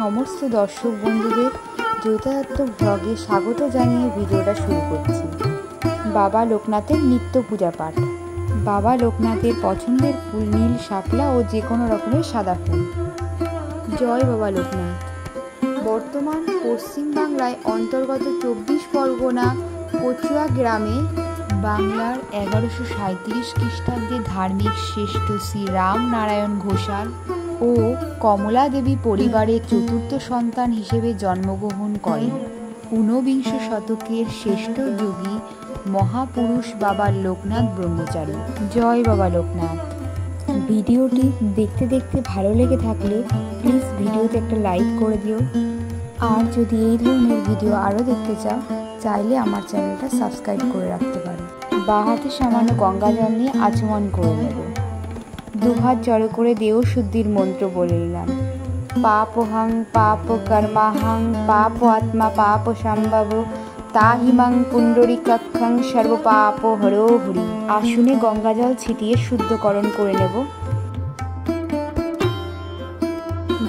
সমস্ত দর্শক বন্ধুদের যথাযথ ব্লগে স্বাগত জানিয়ে ভিডিওটা শুরু করছি। বাবা লোকনাথের নিত্য পূজা পাঠ। বাবা লোকনাথের পছন্দের ফুল নীল শাপলা ও যে কোনো রকমের সাদা ফুল। জয় বাবা লোকনাথ। বর্তমান পশ্চিমবাংলায় অন্তর্গত 24 পরগনা কচুয়া গ্রামে বাংলার 1137 খ্রিস্টাব্দে ধার্মিক শ্রেষ্ঠ শ্রী রামনারায়ণ ঘোষাল ও কমলা দেবী পরিবারের চতুর্থ সন্তান হিসেবে জন্মগ্রহণ করেন ঊনবিংশ শতকের শ্রেষ্ঠ যোগী মহাপুরুষ বাবা লোকনাথ ব্রহ্মচারী। জয় বাবা লোকনাথ। ভিডিওটি দেখতে দেখতে ভালো লেগে থাকলে প্লিজ ভিডিওতে একটা লাইক করে দিও। আর যদি এই ধরনের ভিডিও আরও দেখতে চাও চাইলে আমার চ্যানেলটা সাবস্ক্রাইব করে রাখতে পারো। বাঁ হাতে সামান্য গঙ্গা জল নিয়ে আচমন করে নেব। দুহাত জড়ো করে দেহ শুদ্ধির মন্ত্র বলে নিলাম। পাপহং পাপ কর্মাহং পাপ আত্মা পাপ সম্ভব তাহিমাং পুণ্ডরিকাক্ষং সর্ব পাপ হরো হরি। আসনে গঙ্গা জল ছিটিয়ে শুদ্ধকরণ করে নেব।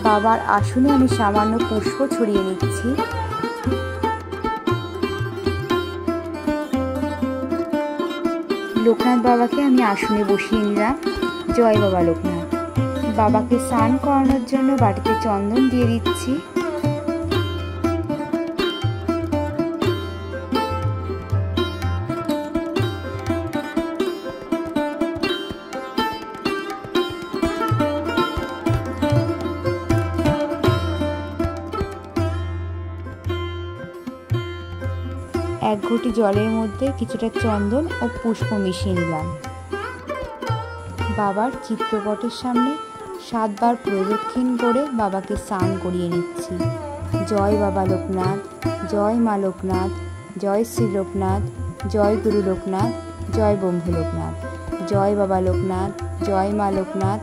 বাবার আসনে আমি সামান্য পুষ্প ছড়িয়ে নিচ্ছি। লোকনাথ বাবাকে আমি আসনে বসিয়ে নিলাম। জয় বাবা লোকনাথ। বাবাকে স্নান করানোর জন্য বাটিতে চন্দন দিয়ে দিচ্ছি। এক ঘটি জলের মধ্যে কিছুটা চন্দন ও পুষ্প মিশিয়ে নিলাম। বাবার চিত্রপটের সামনে 7 বার প্রদক্ষিণ করে বাবাকে স্নান করিয়ে নিচ্ছি। জয় বাবা লোকনাথ, জয় মা লোকনাথ, জয় শ্রী লোকনাথ, জয় গুরু লোকনাথ, জয় ব্রহ্ম লোকনাথ। জয় বাবা লোকনাথ, জয় মা লোকনাথ,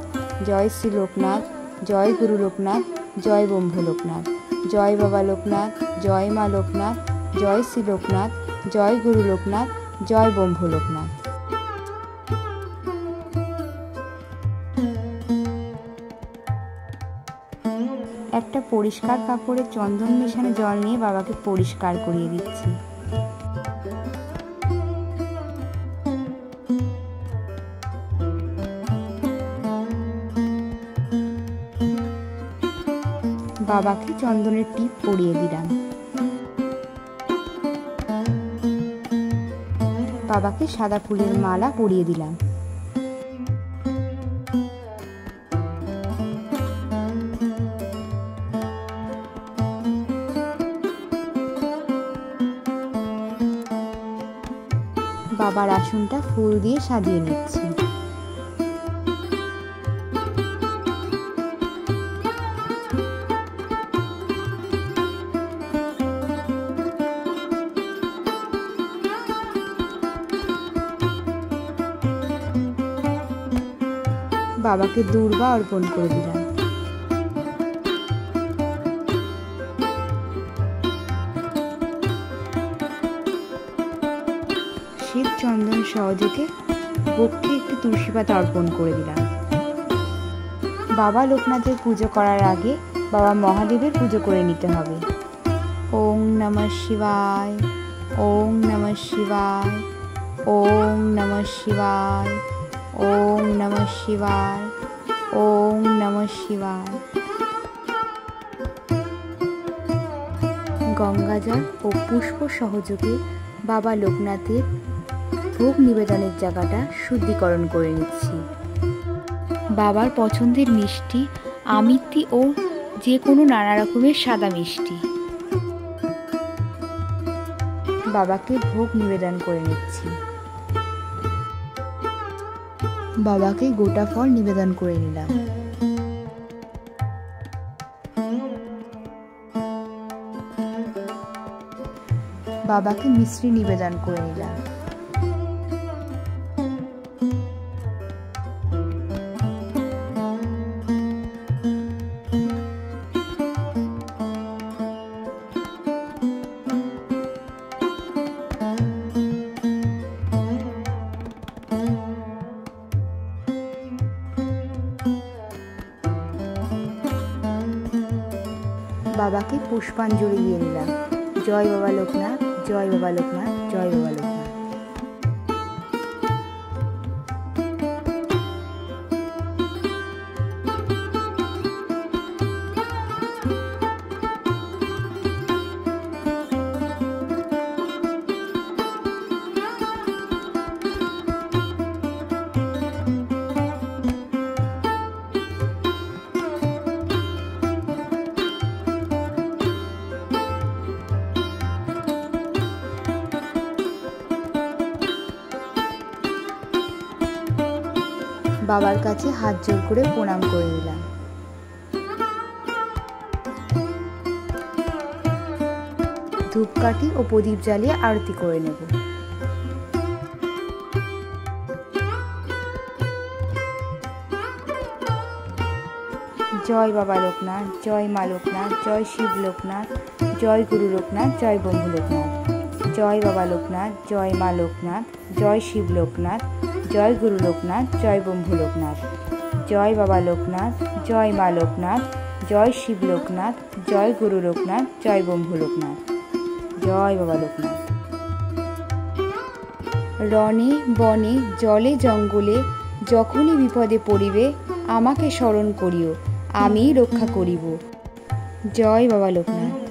জয় শ্রী লোকনাথ, জয় গুরু লোকনাথ, জয় ব্রহ্ম লোকনাথ। জয় বাবা লোকনাথ, জয় মা লোকনাথ, জয় শ্রী লোকনাথ, জয় গুরু লোকনাথ, জয় ব্রহ্ম লোকনাথ। একটা পরিষ্কার কাপড়ে চন্দন মেশানো জল নিয়ে বাবাকে পরিষ্কার করিয়ে দিচ্ছি। বাবাকে চন্দনের টিপ পরিয়ে দিলাম। বাবাকে সাদা ফুলের মালা পরিয়ে দিলাম। বাবার আসনটা ফুল দিয়ে সাজিয়ে নিচ্ছি। বাবাকে দূর্বা অর্পণ করে দিলাম। শ্বেত চন্দন সহযোগে বক্ষে একটি তুলসী পাতা অর্পণ করে দিলাম। বাবা লোকনাথের পুজো করার আগে বাবা মহাদেবের পুজো করে নিতে হবে। ওং নমঃ শিবায়, ওং নমঃ শিবায়, ওং নমঃ শিবায়, ওং নমঃ শিবায়, ওং নমঃ শিবায়। গঙ্গাজল ও পুষ্প সহযোগে বাবা লোকনাথের ভোগ নিবেদনের জায়গাটা শুদ্ধিকরণ করে নিচ্ছি। বাবার পছন্দের মিষ্টি আমিত্তি ও যে কোনো নানা রকমের সাদা মিষ্টি বাবাকে ভোগ নিবেদন করে নিচ্ছি। বাবাকে গোটা ফল নিবেদন করে নিলাম। বাবাকে মিশ্রি নিবেদন করে নিলাম। বাবাকে পুষ্পাঞ্জলি দিয়ে নিলাম। জয় বাবা লোকনাথ, জয় বাবা লোকনাথ, জয় বাবা লোকনাথ। বাবার কাছে হাত জোড় করে প্রণাম করে নিলাম। ধূপকাঠি ও প্রদীপ জ্বালিয়ে আরতি করে নেব। জয় বাবা লোকনাথ, জয় মা লোকনাথ, জয় শিব লোকনাথ, জয় গুরু লোকনাথ, জয় বন্ধু লোকনাথ। জয় বাবা লোকনাথ, জয় মা লোকনাথ, জয় শিব লোকনাথ, জয় গুরু লোকনাথ, জয় বন্ধু লোকনাথ। জয় বাবা লোকনাথ, জয় মা লোকনাথ, জয় শিব লোকনাথ, জয় গুরু লোকনাথ, জয় বন্ধু লোকনাথ। জয় বাবা লোকনাথ। রণে বনে জলে জঙ্গলে যখনই বিপদে পড়িবে আমাকে স্মরণ করিও, আমিই রক্ষা করিব। জয় বাবা লোকনাথ।